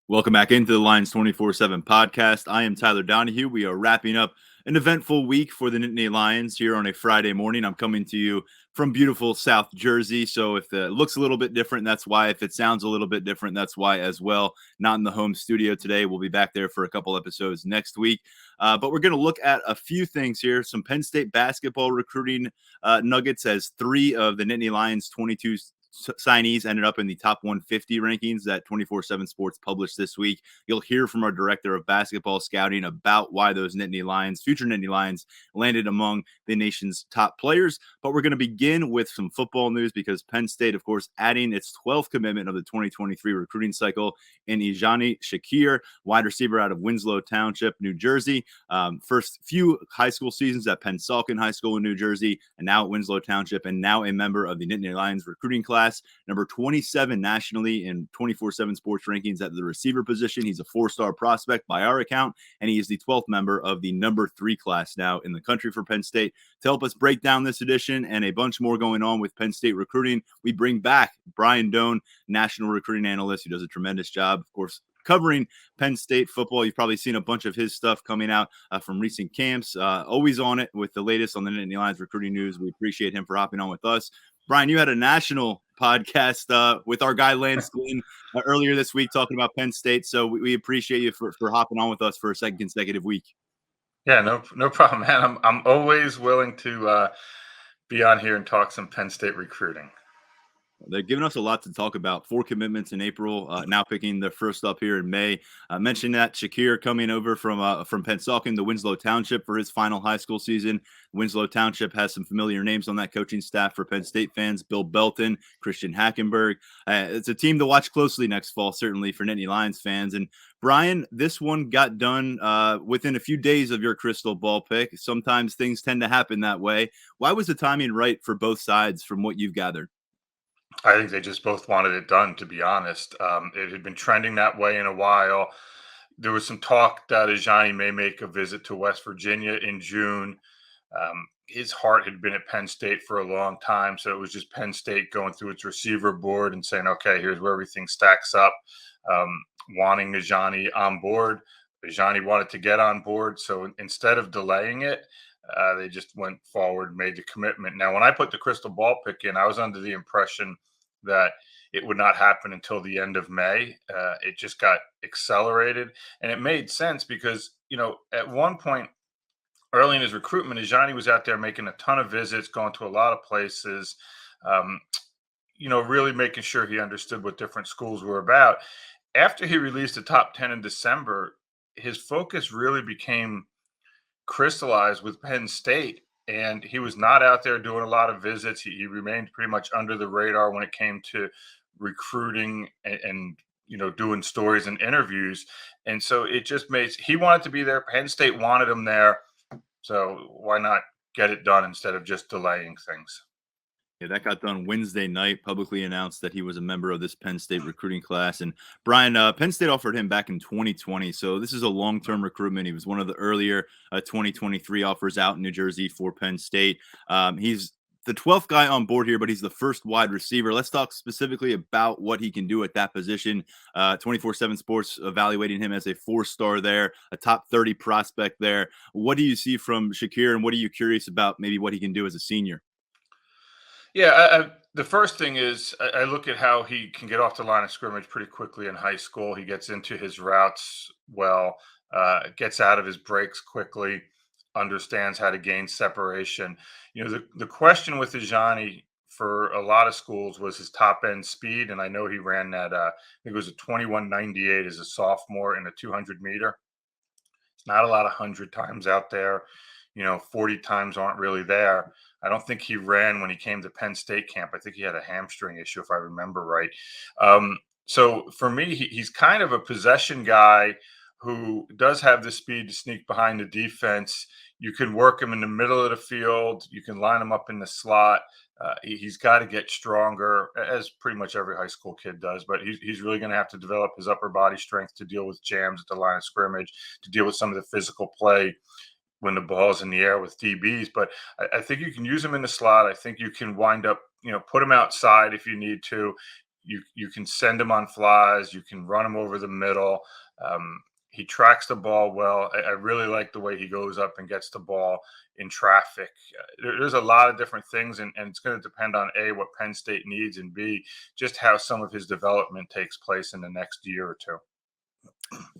Welcome back into the Lions 247 podcast. I am Tyler Donohue. We are wrapping up an eventful week for the Nittany Lions here on a Friday morning. I'm coming to you from beautiful South Jersey. So if it looks a little bit different, that's why. If it sounds a little bit different, that's why as well. Not in the home studio today. We'll be back there for a couple episodes next week. But we're going to look at a few things here. Some Penn State basketball recruiting nuggets, as 3 of the Nittany Lions 22 signees ended up in the top 150 rankings that 247 Sports published this week. You'll hear from our director of basketball scouting about why those Nittany Lions, future Nittany Lions, landed among the nation's top players. But we're going to begin with some football news because Penn State, of course, adding its 12th commitment of the 2023 recruiting cycle in Nittany Shakir, wide receiver out of Winslow Township, New Jersey. First few high school seasons at Penn State High School in New Jersey, and now at Winslow Township, and now a member of the Nittany Lions recruiting class. Number 27 nationally in 247 Sports rankings at the receiver position. He's a 4-star prospect by our account, and he is the 12th member of the number 3 class now in the country for Penn State. To help us break down this edition and a bunch more going on with Penn State recruiting, we bring back Brian Dohn, national recruiting analyst, who does a tremendous job, of course, covering Penn State football. You've probably seen a bunch of his stuff coming out from recent camps. Always on it with the latest on the Nittany Lions recruiting news. We appreciate him for hopping on with us. Brian, you had a national podcast with our guy Lance Glynn earlier this week talking about Penn State. So we appreciate you for hopping on with us for a second consecutive week. Yeah, no problem, man. I'm always willing to be on here and talk some Penn State recruiting. They're giving us a lot to talk about. 4 commitments in April, now picking their first up here in May. Mentioned that Shakir coming over from Penn State to Winslow Township for his final high school season. Winslow Township has some familiar names on that coaching staff for Penn State fans: Bill Belton, Christian Hackenberg. It's a team to watch closely next fall, certainly for Nittany Lions fans. And Brian, this one got done within a few days of your crystal ball pick. Sometimes things tend to happen that way. Why was the timing right for both sides from what you've gathered? I think they just both wanted it done, to be honest. It had been trending that way in a while. There was some talk that Ajani may make a visit to West Virginia in June. His heart had been at Penn State for a long time, so it was just Penn State going through its receiver board and saying, okay, here's where everything stacks up, wanting Ajani on board. Ajani wanted to get on board, so instead of delaying it, they just went forward, made the commitment. Now, when I put the crystal ball pick in, I was under the impression that it would not happen until the end of May. It just got accelerated, and it made sense because, at one point early in his recruitment, Ajani was out there making a ton of visits, going to a lot of places, really making sure he understood what different schools were about. After he released the top 10 in December, his focus really became crystallized with Penn State, and he was not out there doing a lot of visits. He remained pretty much under the radar when it came to recruiting and doing stories and interviews. And so it just made, he wanted to be there. Penn State wanted him there. So why not get it done instead of just delaying things? Yeah, that got done Wednesday night, publicly announced that he was a member of this Penn State recruiting class. And Brian, Penn State offered him back in 2020. So this is a long-term recruitment. He was one of the earlier 2023 offers out in New Jersey for Penn State. He's the 12th guy on board here, but he's the first wide receiver. Let's talk specifically about what he can do at that position. 247 Sports evaluating him as a 4-star there, a top 30 prospect there. What do you see from Shakir, and what are you curious about maybe what he can do as a senior? Yeah, the first thing is I look at how he can get off the line of scrimmage pretty quickly in high school. He gets into his routes well, gets out of his breaks quickly, understands how to gain separation. The question with Ajani for a lot of schools was his top end speed, and I know he ran that. I think it was a 21.98 as a sophomore in a 200 meter. It's not a lot of 100 times out there. 40 times aren't really there. I don't think he ran when he came to Penn State camp. I think he had a hamstring issue, if I remember right. So for me, he's kind of a possession guy who does have the speed to sneak behind the defense. You can work him in the middle of the field. You can line him up in the slot. He's got to get stronger, as pretty much every high school kid does. But he's really going to have to develop his upper body strength to deal with jams at the line of scrimmage, to deal with some of the physical play when the ball's in the air with DBs. But I think you can use him in the slot. I think you can wind up, put him outside if you need to. you can send him on flies, you can run him over the middle. He tracks the ball well. I really like the way he goes up and gets the ball in traffic. There's a lot of different things, and it's going to depend on A, what Penn State needs, and B, just how some of his development takes place in the next year or two.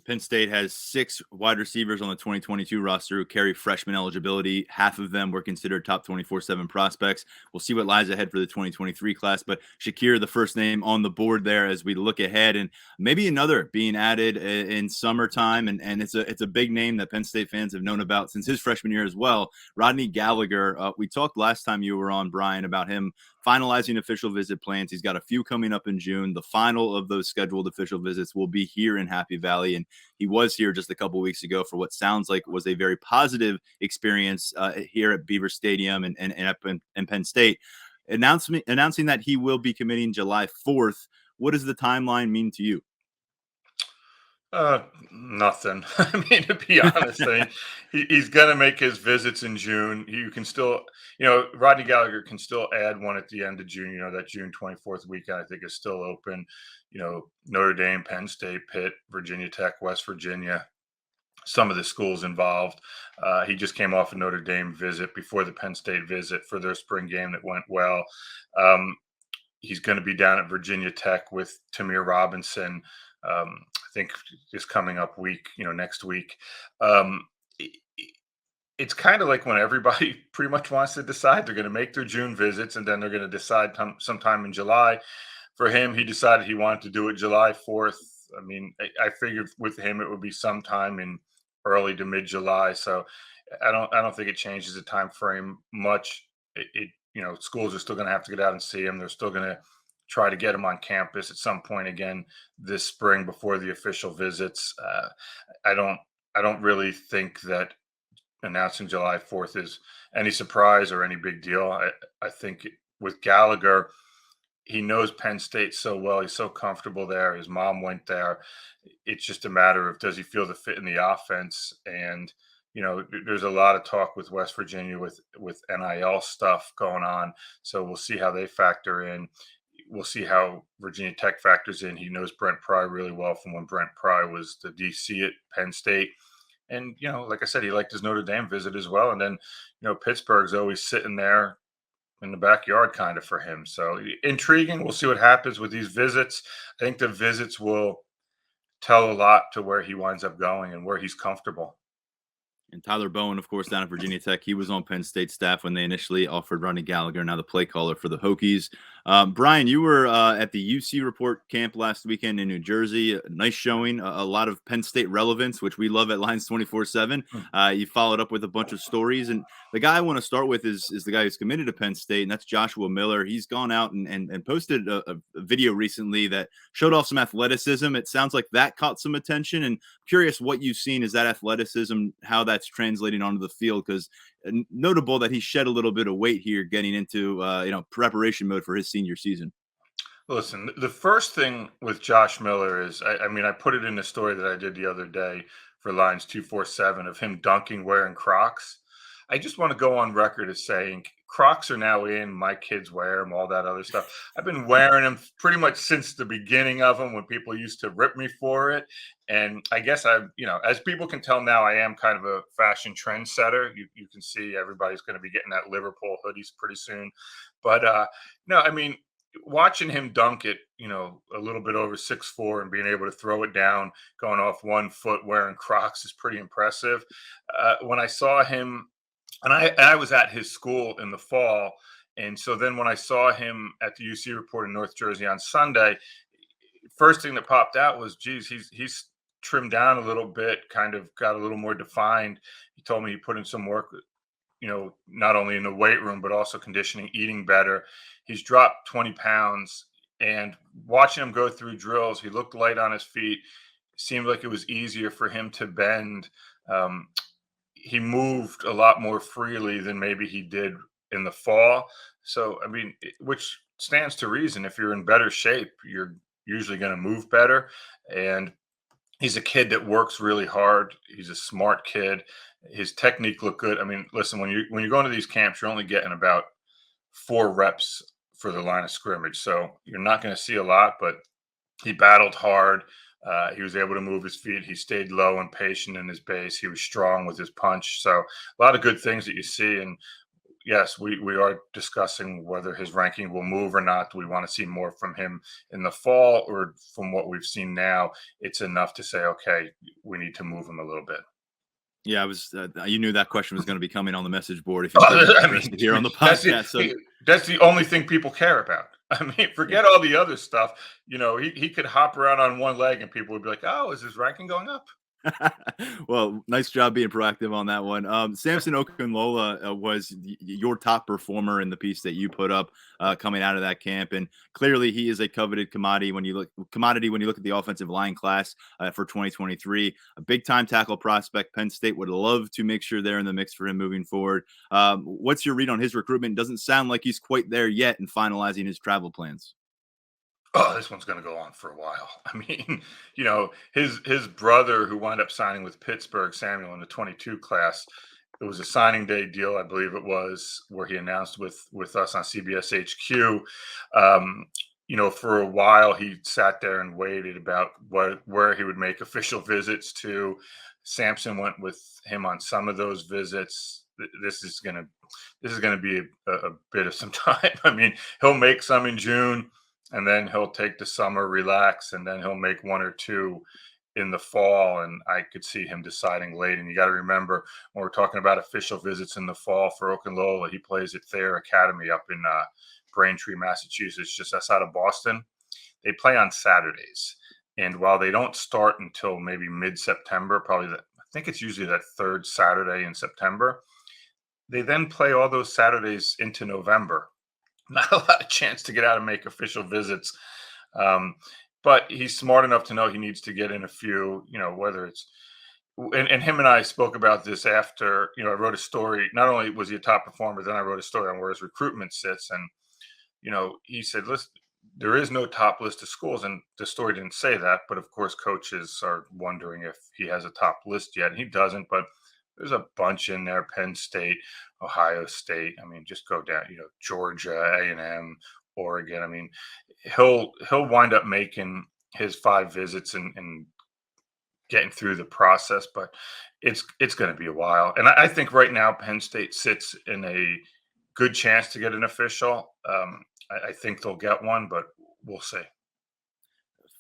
Penn State has 6 wide receivers on the 2022 roster who carry freshman eligibility. Half of them were considered top 24/7 prospects. We'll see what lies ahead for the 2023 class, but Shakir, the first name on the board there as we look ahead, and maybe another being added in summertime, and it's a big name that Penn State fans have known about since his freshman year as well. Rodney Gallagher. We talked last time you were on, Brian, about him finalizing official visit plans. He's got a few coming up in June. The final of those scheduled official visits will be here in Happy Valley, and he was here just a couple weeks ago for what sounds like was a very positive experience here at Beaver Stadium and Penn State. Announcing that he will be committing July 4th. What does the timeline mean to you? Nothing. I mean, to be honest, he's going to make his visits in June. You can still, Rodney Gallagher can still add one at the end of June. That June 24th weekend, I think, is still open. Notre Dame, Penn State, Pitt, Virginia Tech, West Virginia, some of the schools involved. He just came off a Notre Dame visit before the Penn State visit for their spring game that went well. He's going to be down at Virginia Tech with Tamir Robinson. I think this coming up week, next week. It's kind of like when everybody pretty much wants to decide they're going to make their June visits, and then they're going to decide sometime in July. For him, he decided he wanted to do it July 4th. I mean, I figured with him it would be sometime in early to mid July. So I don't think it changes the time frame much. Schools are still going to have to get out and see him. They're still going to try to get him on campus at some point again this spring before the official visits. I don't really think that announcing July 4th is any surprise or any big deal. I think with Gallagher, he knows Penn State so well. He's so comfortable there. His mom went there. It's just a matter of, does he feel the fit in the offense? And there's a lot of talk with West Virginia with NIL stuff going on. So we'll see how they factor in. We'll see how Virginia Tech factors in. He knows Brent Pry really well from when Brent Pry was the DC at Penn State. And, like I said, he liked his Notre Dame visit as well. And then, Pittsburgh's always sitting there in the backyard kind of for him. So intriguing. We'll see what happens with these visits. I think the visits will tell a lot to where he winds up going and where he's comfortable. And Tyler Bowen, of course, down at Virginia Tech. He was on Penn State staff when they initially offered Rodney Gallagher, now the play caller for the Hokies. Brian, you were at the UC Report camp last weekend in New Jersey. A nice showing, a lot of Penn State relevance, which we love at Lions 24/7. You followed up with a bunch of stories. And the guy I want to start with is the guy who's committed to Penn State, and that's Joshua Miller. He's gone out and posted a video recently that showed off some athleticism. It sounds like that caught some attention. And curious what you've seen is that athleticism, how that's translating onto the field, because notable that he shed a little bit of weight here getting into preparation mode for his senior season. Listen, the first thing with Josh Miller is, I put it in the story that I did the other day for Lions 247 of him dunking wearing Crocs. I just want to go on record as saying Crocs are now in. My kids wear them, all that other stuff. I've been wearing them pretty much since the beginning of them when people used to rip me for it. And I guess as people can tell now, I am kind of a fashion trendsetter. You can see everybody's going to be getting that Liverpool hoodies pretty soon. But no, watching him dunk it, a little bit over 6'4" and being able to throw it down, going off 1 foot wearing Crocs is pretty impressive. When I saw him, and I was at his school in the fall. And so then when I saw him at the UC Report in North Jersey on Sunday, first thing that popped out was, geez, he's trimmed down a little bit, kind of got a little more defined. He told me he put in some work, not only in the weight room, but also conditioning, eating better. He's dropped 20 pounds, and watching him go through drills, he looked light on his feet. Seemed like it was easier for him to bend. He moved a lot more freely than maybe he did in the fall. So, which stands to reason. If you're in better shape, you're usually going to move better. And he's a kid that works really hard. He's a smart kid. His technique looked good. Listen, when you're going to these camps, you're only getting about 4 reps for the line of scrimmage. So you're not going to see a lot, but he battled hard. He was able to move his feet. He stayed low and patient in his base. He was strong with his punch. So a lot of good things that you see. And yes, we are discussing whether his ranking will move or not. Do we want to see more from him in the fall, or from what we've seen now, it's enough to say, okay, we need to move him a little bit? Yeah, I was. You knew that question was going to be coming on the message board if you were I interested here on the that's podcast. So that's the only thing people care about. I mean, yeah. forget all the other stuff. He could hop around on one leg and people would be like, "Oh, is his ranking going up?" Well, nice job being proactive on that one. Samson Okunlola was your top performer in the piece that you put up coming out of that camp, and clearly he is a coveted commodity when you look at the offensive line class for 2023. A big time tackle prospect. Penn State would love to make sure they're in the mix for him moving forward. What's your read on his recruitment? Doesn't sound like he's quite there yet in finalizing his travel plans. Oh, this one's going to go on for a while. I mean, his brother, who wound up signing with Pittsburgh, Samuel, in the 22 class, it was a signing day deal, I believe it was, where he announced with us on CBS HQ. For a while he sat there and waited about where he would make official visits to. Sampson went with him on some of those visits. This is gonna be a bit of some time. I mean, he'll make some in June, and then he'll take the summer, relax, and then he'll make one or two in the fall. And I could see him deciding late. And you got to remember, when we're talking about official visits in the fall for Okunlola, he plays at Thayer Academy up in Braintree, Massachusetts, just outside of Boston. They play on Saturdays. And while they don't start until maybe mid-September, I think it's usually that third Saturday in September, they then play all those Saturdays into November. Not a lot of chance to get out and make official visits. But he's smart enough to know he needs to get in a few, whether it's, and him and I spoke about this after, I wrote a story. Not only was he a top performer, then I wrote a story on where his recruitment sits. And, he said, listen, there is no top list of schools. And the story didn't say that. But of course, coaches are wondering if he has a top list yet. And he doesn't. But there's a bunch in there: Penn State, Ohio State. I mean, just go down, Georgia, A&M, Oregon. I mean, he'll wind up making his 5 visits and getting through the process, but it's going to be a while. And I think right now Penn State sits in a good chance to get an official. I think they'll get one, but we'll see.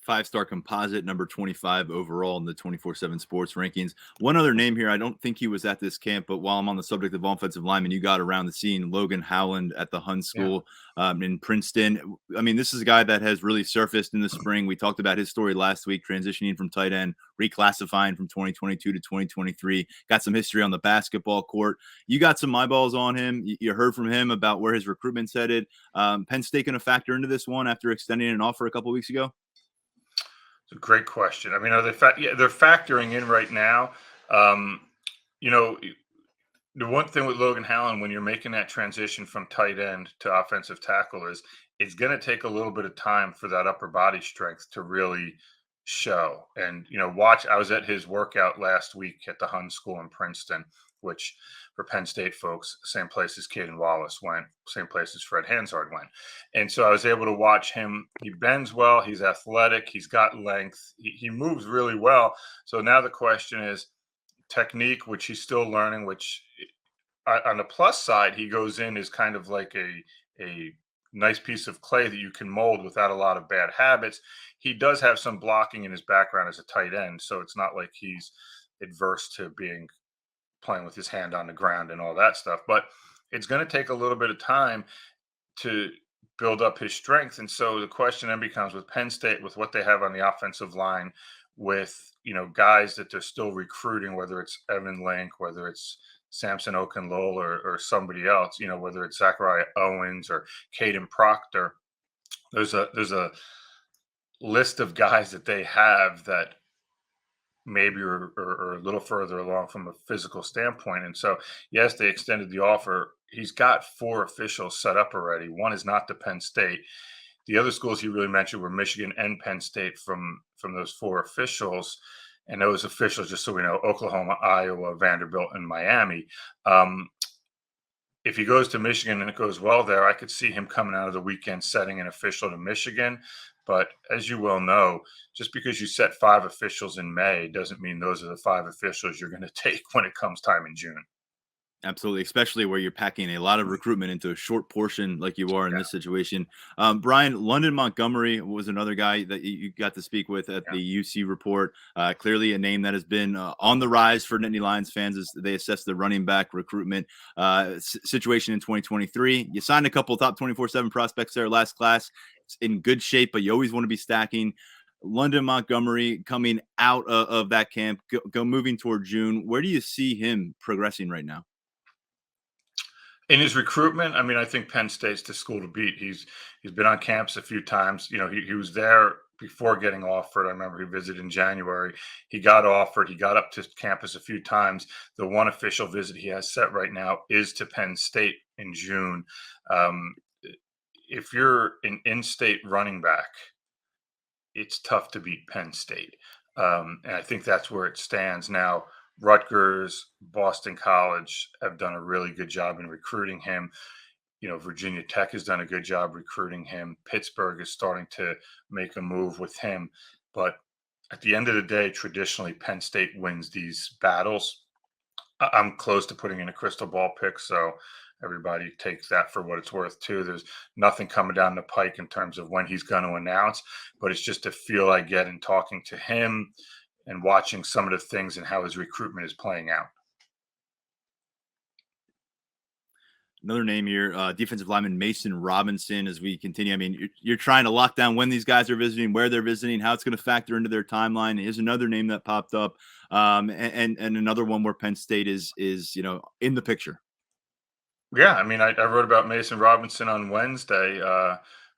5-star composite, number 25 overall in the 247 Sports rankings. One other name here, I don't think he was at this camp, but while I'm on the subject of offensive linemen, you got around the scene, Logan Howland at the Hun School in Princeton. I mean, this is a guy that has really surfaced in the spring. We talked about his story last week, transitioning from tight end, reclassifying from 2022 to 2023. Got some history on the basketball court. You got some eyeballs on him. You heard from him about where his recruitment's headed. Penn State going to factor into this one after extending an offer a couple weeks ago? It's a great question. I mean, are they? They're factoring in right now. You know, the one thing with Logan Howland, when you're making that transition from tight end to offensive tackle, is it's going to take a little bit of time for that upper body strength to really show. And watch. I was at his workout last week at the Hun School in Princeton, which for Penn State folks, same place as Caden Wallace went, same place as Fred Hansard went. And so I was able to watch him. He bends well. He's athletic. He's got length. He moves really well. So now the question is technique, which he's still learning, which on the plus side, he goes in as kind of like a nice piece of clay that you can mold without a lot of bad habits. He does have some blocking in his background as a tight end. So it's not like he's adverse to playing with his hand on the ground and all that stuff, but it's going to take a little bit of time to build up his strength. And so the question then becomes, with Penn State, with what they have on the offensive line, with guys that they're still recruiting, whether it's Evan Link, whether it's Samson Okunlola or somebody else, whether it's Zachariah Owens or Caden Proctor, there's a list of guys that they have that maybe or a little further along from a physical standpoint. And so, yes, they extended the offer. He's got 4 officials set up already. One is not to Penn State. The other schools he really mentioned were Michigan and Penn State from those 4 officials. And those officials, just so we know, Oklahoma, Iowa, Vanderbilt, and Miami. if he goes to Michigan and it goes well there, I could see him coming out of the weekend setting an official to Michigan. But as you well know, just because you set 5 officials in May doesn't mean those are the 5 officials you're going to take when it comes time in June. Absolutely, especially where you're packing a lot of recruitment into a short portion like you are in this situation. Brian, London Montgomery was another guy that you got to speak with at the UC report. Clearly a name that has been on the rise for Nittany Lions fans as they assess the running back recruitment situation in 2023. You signed a couple top 24/7 prospects there last class. It's in good shape, but you always want to be stacking. London Montgomery coming out of that camp, go moving toward June. Where do you see him progressing right now? In his recruitment, I mean, I think Penn State's the school to beat. He's been on campus a few times. You know, he was there before getting offered. I remember he visited in January. He got offered. He got up to campus a few times. The one official visit he has set right now is to Penn State in June. Um, if you're an in-state running back, it's tough to beat Penn State. And I think that's where it stands now. Rutgers, Boston College have done a really good job in recruiting him. You know, Virginia Tech has done a good job recruiting him. Pittsburgh is starting to make a move with him. But at the end of the day, traditionally, Penn State wins these battles. I'm close to putting in a crystal ball pick, so everybody takes that for what it's worth too. There's nothing coming down the pike in terms of when he's going to announce, but it's just a feel I get in talking to him and watching some of the things and how his recruitment is playing out. Another name here, defensive lineman Mason Robinson. As we continue, I mean, you're trying to lock down when these guys are visiting, where they're visiting, how it's going to factor into their timeline. Is another name that popped up, and another one where Penn State is in the picture. Yeah, I mean, I wrote about Mason Robinson on Wednesday.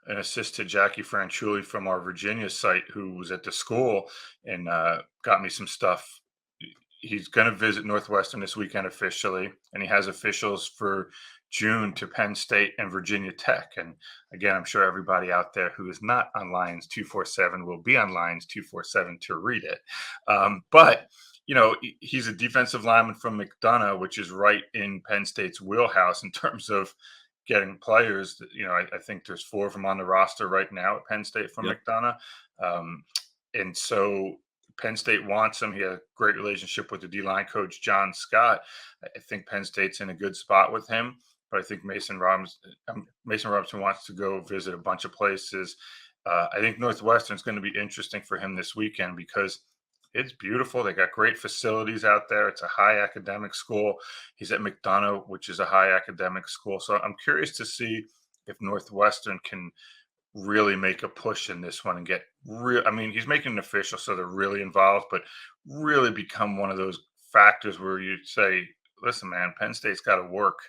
An assist to Jackie Franchuli from our Virginia site, who was at the school and got me some stuff. He's going to visit Northwestern this weekend officially, and he has officials for June to Penn State and Virginia Tech. And again, I'm sure everybody out there who is not on Lions 247 will be on Lions 247 to read it. But you know, he's a defensive lineman from McDonough, which is right in Penn State's wheelhouse in terms of getting players. You know, I think there's 4 of them on the roster right now at Penn State from McDonough. And so Penn State wants him. He had a great relationship with the D-line coach, John Scott. I think Penn State's in a good spot with him, but I think Mason Robinson wants to go visit a bunch of places. I think Northwestern's going to be interesting for him this weekend because it's beautiful. They got great facilities out there. It's a high academic school. He's at McDonough, which is a high academic school. So I'm curious to see if Northwestern can really make a push in this one and get real. I mean, he's making an official, so they're really involved, but really become one of those factors where you say, listen, man, Penn State's got to work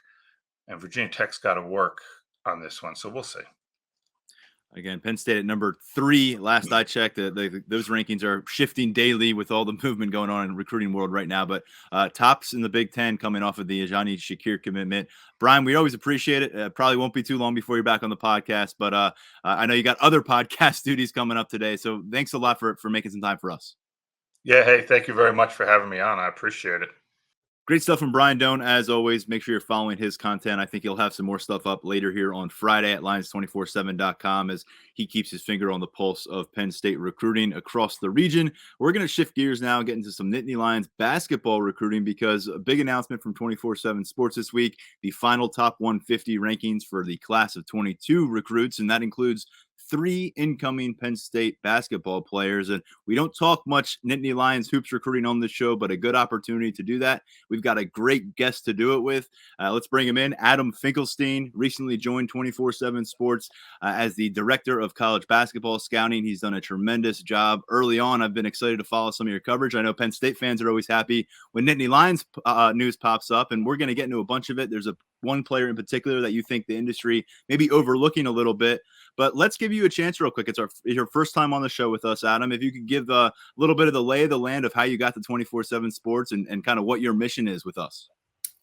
and Virginia Tech's got to work on this one. So we'll see. Again, Penn State at number 3. Last I checked, those rankings are shifting daily with all the movement going on in the recruiting world right now. But tops in the Big Ten coming off of the Ajani Shakir commitment. Brian, we always appreciate it. Probably won't be too long before you're back on the podcast. But I know you got other podcast duties coming up today. So thanks a lot for making some time for us. Yeah, hey, thank you very much for having me on. I appreciate it. Great stuff from Brian Dohn, as always. Make sure you're following his content. I think he'll have some more stuff up later here on Friday at Lions247.com as he keeps his finger on the pulse of Penn State recruiting across the region. We're going to shift gears now and get into some Nittany Lions basketball recruiting because a big announcement from 247 Sports this week, the final top 150 rankings for the class of 22 recruits, and that includes 3 incoming Penn State basketball players. And we don't talk much Nittany Lions hoops recruiting on this show, but a good opportunity to do that. We've got a great guest to do it with. Let's bring him in. Adam Finkelstein recently joined 247 Sports as the director of college basketball scouting. He's done a tremendous job early on. I've been excited to follow some of your coverage. I know Penn State fans are always happy when Nittany Lions news pops up, and we're going to get into a bunch of it. There's one player in particular that you think the industry may be overlooking a little bit. But let's give you a chance real quick. It's your first time on the show with us, Adam. If you could give a little bit of the lay of the land of how you got to 247 Sports and kind of what your mission is with us.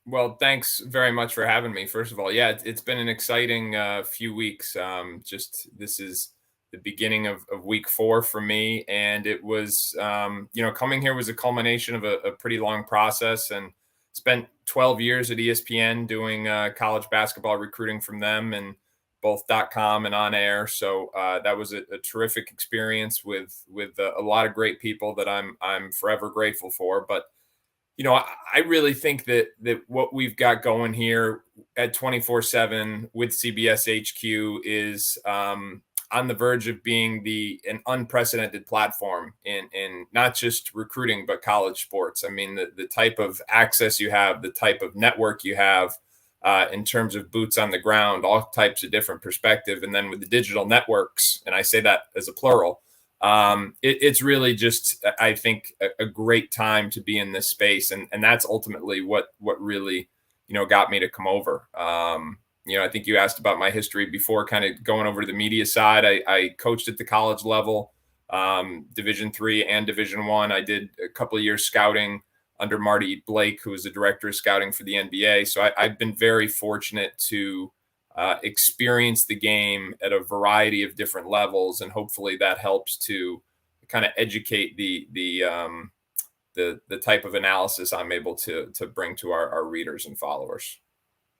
Well, thanks very much for having me. First of all, yeah, it's been an exciting few weeks. This is the beginning of week 4 for me. And it was, coming here was a culmination of a pretty long process. And spent 12 years at ESPN doing college basketball recruiting from them, and both .com and on air. So that was a terrific experience with a lot of great people that I'm forever grateful for. But I really think that what we've got going here at 24/7 with CBS HQ is on the verge of being an unprecedented platform in not just recruiting, but college sports. I mean, the type of access you have, the type of network you have in terms of boots on the ground, all types of different perspective. And then with the digital networks, and I say that as a plural, it's really just, I think, a great time to be in this space. And that's ultimately what really, got me to come over. I think you asked about my history before, kind of going over to the media side. I coached at the college level, Division III and Division I. I did a couple of years scouting under Marty Blake, who was the director of scouting for the NBA. So I've been very fortunate to experience the game at a variety of different levels, and hopefully that helps to kind of educate the type of analysis I'm able to bring to our readers and followers.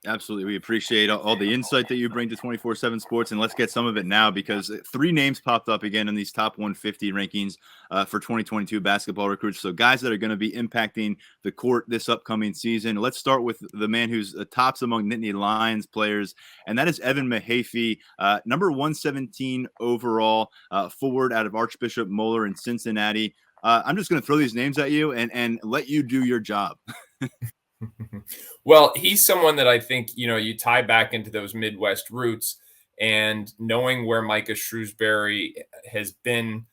Absolutely. We appreciate all the insight that you bring to 247 Sports, and let's get some of it now, because 3 names popped up again in these top 150 rankings for 2022 basketball recruits. So guys that are going to be impacting the court this upcoming season. Let's start with the man who's tops among Nittany Lions players, and that is Evan Mahaffey, number 117 overall, forward out of Archbishop Moeller in Cincinnati. I'm just going to throw these names at you and let you do your job. Well, he's someone that I think, you tie back into those Midwest roots, and knowing where Micah Shrewsbury has been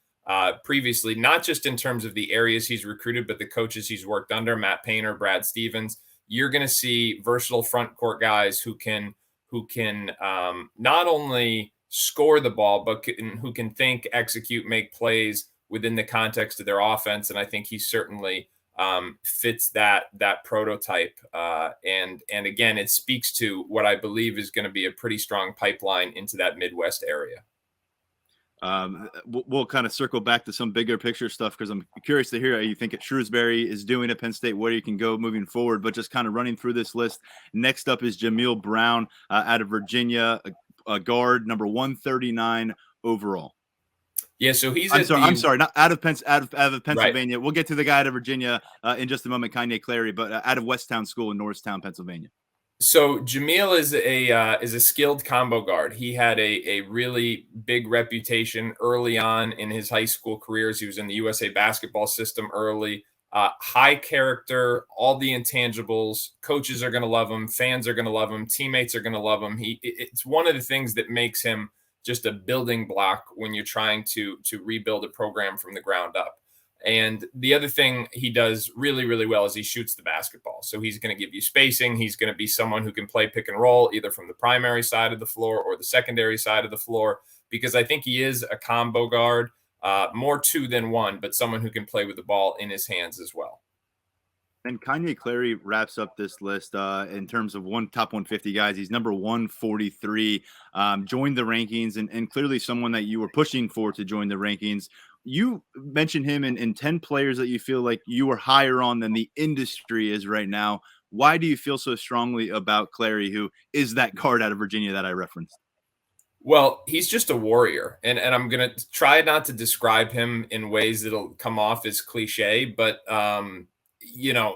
previously, not just in terms of the areas he's recruited, but the coaches he's worked under, Matt Painter, Brad Stevens. You're going to see versatile front court guys who can not only score the ball, but who can think, execute, make plays within the context of their offense. And I think he certainly fits that prototype. And again, it speaks to what I believe is going to be a pretty strong pipeline into that Midwest area. We'll kind of circle back to some bigger picture stuff, because I'm curious to hear how you think Shrewsbury is doing at Penn State, where you can go moving forward. But just kind of running through this list, next up is Jameel Brown out of Virginia, a guard, number 139 overall. Yeah, so he's. I'm sorry, not out of Pennsylvania. Right. We'll get to the guy out of Virginia in just a moment, Kanye Clary, but out of Westtown School in Norristown, Pennsylvania. So Jameel is a skilled combo guard. He had a really big reputation early on in his high school careers. He was in the USA basketball system early. High character, all the intangibles. Coaches are going to love him. Fans are going to love him. Teammates are going to love him. It's one of the things that makes him just a building block when you're trying to rebuild a program from the ground up. And the other thing he does really, really well is he shoots the basketball. So he's going to give you spacing. He's going to be someone who can play pick and roll, either from the primary side of the floor or the secondary side of the floor, because I think he is a combo guard, more 2 than 1, but someone who can play with the ball in his hands as well. And Kanye Clary wraps up this list in terms of top 150 guys. He's number 143, joined the rankings, and clearly someone that you were pushing for to join the rankings. You mentioned him in 10 players that you feel like you are higher on than the industry is right now. Why do you feel so strongly about Clary, who is that guard out of Virginia that I referenced? Well, he's just a warrior, and I'm going to try not to describe him in ways that'll come off as cliche, but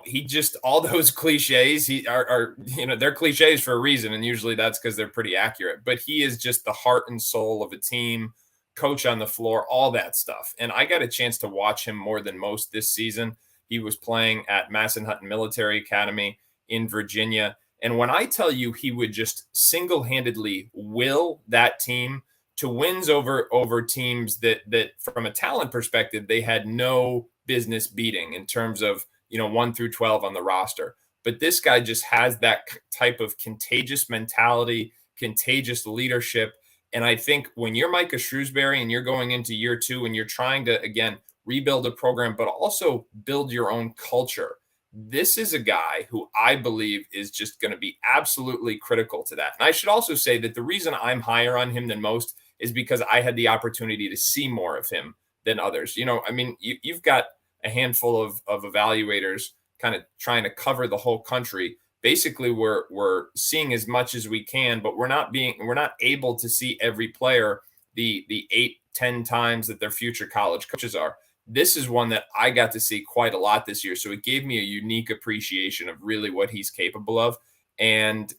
he just, all those cliches are they're cliches for a reason. And usually that's because they're pretty accurate, but he is just the heart and soul of a team, coach on the floor, all that stuff. And I got a chance to watch him more than most this season. He was playing at Massanutten Military Academy in Virginia. And when I tell you he would just single-handedly will that team to wins over teams that from a talent perspective, they had no business beating in terms of 1 through 12 on the roster. But this guy just has that type of contagious mentality, contagious leadership. And I think when you're Micah Shrewsbury and you're going into year 2 and you're trying to, again, rebuild a program, but also build your own culture, this is a guy who I believe is just going to be absolutely critical to that. And I should also say that the reason I'm higher on him than most is because I had the opportunity to see more of him than others. You've got a handful of evaluators kind of trying to cover the whole country. Basically, we're seeing as much as we can, but we're not able to see every player the 8-10 times that their future college coaches are. This is one that I got to see quite a lot this year, so it gave me a unique appreciation of really what he's capable of. And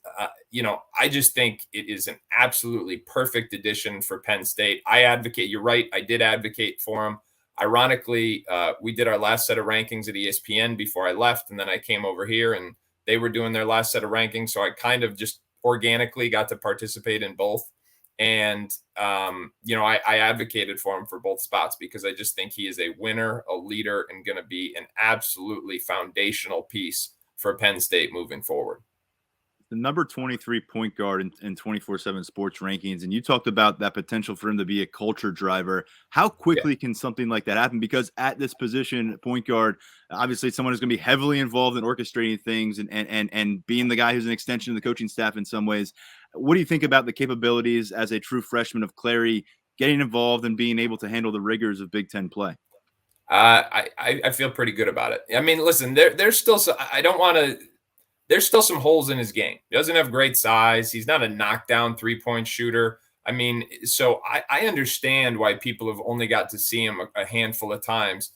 I just think it is an absolutely perfect addition for Penn State. I advocate. You're right. I did advocate for him. Ironically, we did our last set of rankings at ESPN before I left, and then I came over here and they were doing their last set of rankings. So I kind of just organically got to participate in both. And, I advocated for him for both spots because I just think he is a winner, a leader, and going to be an absolutely foundational piece for Penn State moving forward. The number 23 point guard in 247 Sports rankings, and you talked about that potential for him to be a culture driver. How quickly can something like that happen? Because at this position, point guard, obviously someone who's going to be heavily involved in orchestrating things and being the guy who's an extension of the coaching staff in some ways. What do you think about the capabilities as a true freshman of Clary getting involved and being able to handle the rigors of Big Ten play? I feel pretty good about it. I mean, listen, there's still there's still some holes in his game. He doesn't have great size. He's not a knockdown 3-point shooter. I mean, so I understand why people have only got to see him a handful of times.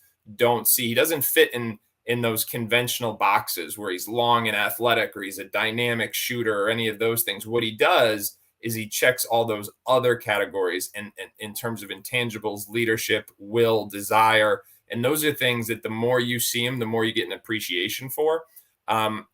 He doesn't fit in those conventional boxes where he's long and athletic or he's a dynamic shooter or any of those things. What he does is he checks all those other categories and in terms of intangibles, leadership, will, desire. And those are things that the more you see him, the more you get an appreciation for.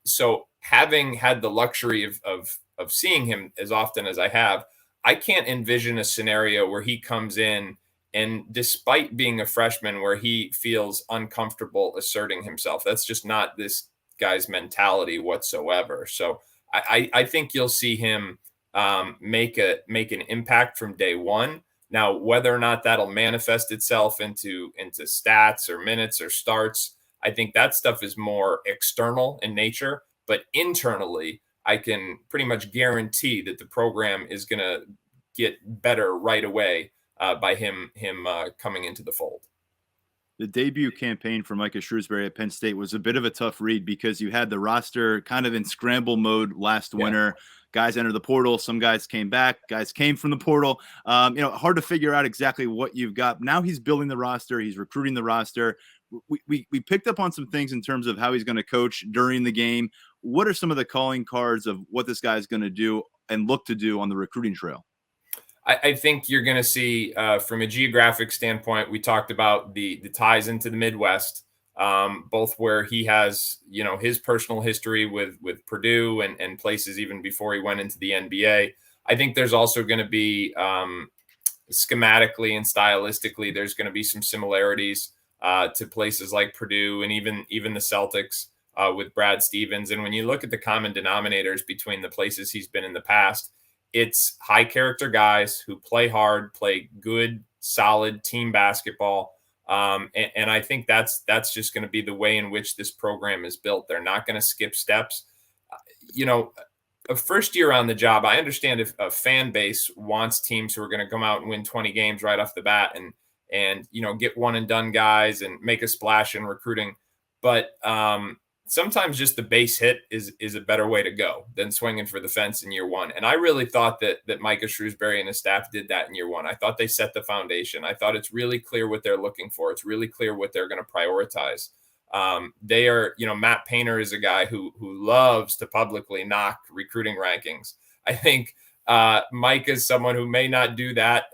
So having had the luxury of seeing him as often as I have, I can't envision a scenario where he comes in and despite being a freshman where he feels uncomfortable asserting himself. That's just not this guy's mentality whatsoever. So I think you'll see him make an impact from day one. Now, whether or not that'll manifest itself into stats or minutes or starts, I think that stuff is more external in nature, but internally, I can pretty much guarantee that the program is going to get better right away by him coming into the fold. The debut campaign for Micah Shrewsbury at Penn State was a bit of a tough read because you had the roster kind of in scramble mode last winter. Guys entered the portal. Some guys came back. Guys came from the portal. Hard to figure out exactly what you've got. Now he's building the roster. He's recruiting the roster. We picked up on some things in terms of how he's going to coach during the game. What are some of the calling cards of what this guy is going to do and look to do on the recruiting trail? I think you're going to see from a geographic standpoint, we talked about the ties into the Midwest, both where he has, his personal history with Purdue and places even before he went into the NBA. I think there's also going to be schematically and stylistically, there's going to be some similarities to places like Purdue and even the Celtics with Brad Stevens. And when you look at the common denominators between the places he's been in the past, it's high character guys who play hard, play good, solid team basketball. And I think that's just going to be the way in which this program is built. They're not going to skip steps. A first year on the job, I understand if a fan base wants teams who are going to come out and win 20 games right off the bat and get one and done guys and make a splash in recruiting. But sometimes just the base hit is a better way to go than swinging for the fence in year one. And I really thought that Micah Shrewsbury and his staff did that in year one. I thought they set the foundation. I thought it's really clear what they're looking for. It's really clear what they're going to prioritize. They are, Matt Painter is a guy who loves to publicly knock recruiting rankings. I think Mike is someone who may not do that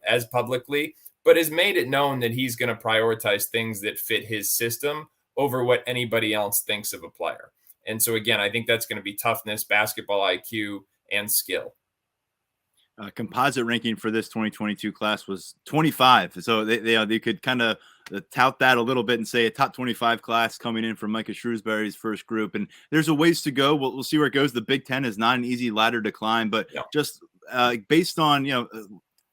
as publicly, but has made it known that he's going to prioritize things that fit his system over what anybody else thinks of a player. And so, again, I think that's going to be toughness, basketball IQ, and skill. Composite ranking for this 2022 class was 25. So they could kind of tout that a little bit and say a top 25 class coming in from Micah Shrewsbury's first group. And there's a ways to go. We'll see where it goes. The Big Ten is not an easy ladder to climb, but just based on,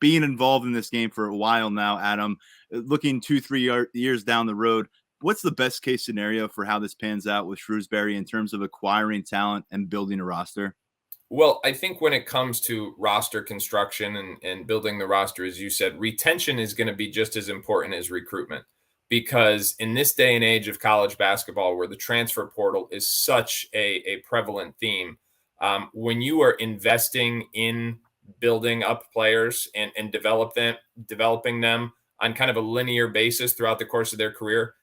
being involved in this game for a while now, Adam, looking 2-3 years down the road, what's the best case scenario for how this pans out with Shrewsbury in terms of acquiring talent and building a roster? Well, I think when it comes to roster construction and building the roster, as you said, retention is going to be just as important as recruitment, because in this day and age of college basketball, where the transfer portal is such a prevalent theme, when you are investing in building up players and developing them on kind of a linear basis throughout the course of their career,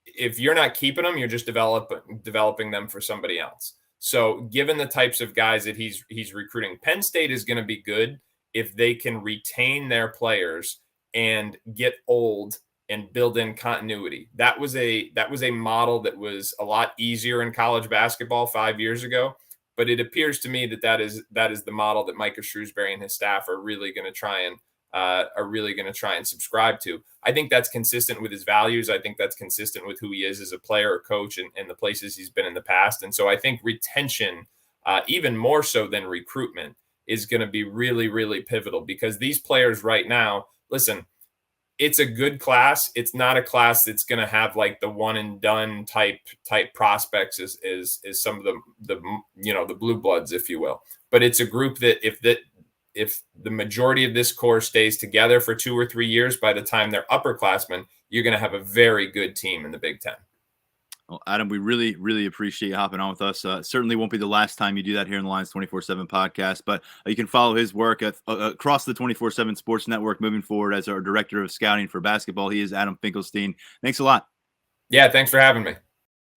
if you're not keeping them, you're just developing them for somebody else. So given the types of guys that he's recruiting, Penn State is going to be good if they can retain their players and get old and build in continuity. That was a model that was a lot easier in college basketball 5 years ago, but it appears to me that is the model that Micah Shrewsbury and his staff are really going to try and subscribe to. I think that's consistent with his values. I think that's consistent with who he is as a player or coach and the places he's been in the past. And so I think retention, even more so than recruitment, is going to be really, really pivotal, because these players right now, listen, it's a good class. It's not a class that's going to have like the one and done type prospects as some of the blue bloods, if you will. But it's a group that if the majority of this core stays together for 2 or 3 years, by the time they're upperclassmen, you're going to have a very good team in the Big Ten. Well, Adam, we really, really appreciate you hopping on with us. Certainly won't be the last time you do that here in the Lions 247 podcast, but you can follow his work across the 247 Sports Network moving forward as our director of scouting for basketball. He is Adam Finkelstein. Thanks a lot. Yeah, thanks for having me.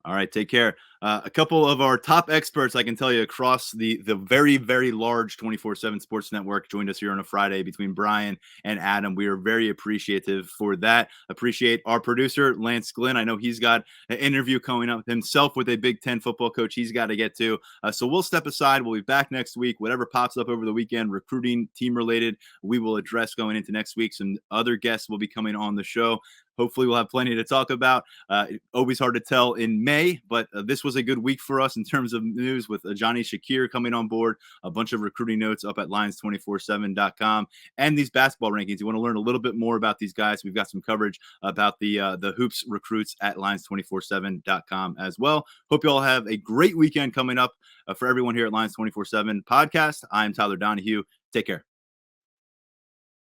All right, take care. A couple of our top experts, I can tell you, across the very, very large 247 Sports Network joined us here on a Friday between Brian and Adam. We are very appreciative for that. Appreciate our producer, Lance Glynn. I know he's got an interview coming up himself with a Big Ten football coach he's got to get to. So we'll step aside. We'll be back next week. Whatever pops up over the weekend, recruiting, team-related, we will address going into next week. Some other guests will be coming on the show. Hopefully we'll have plenty to talk about. Always hard to tell in May, but this was a good week for us in terms of news with Johnny Shakir coming on board, a bunch of recruiting notes up at lions247.com, and these basketball rankings. You want to learn a little bit more about these guys. We've got some coverage about the hoops recruits at lions247.com as well. Hope you all have a great weekend coming up for everyone here at Lions 247 podcast. I'm Tyler Donohue. Take care.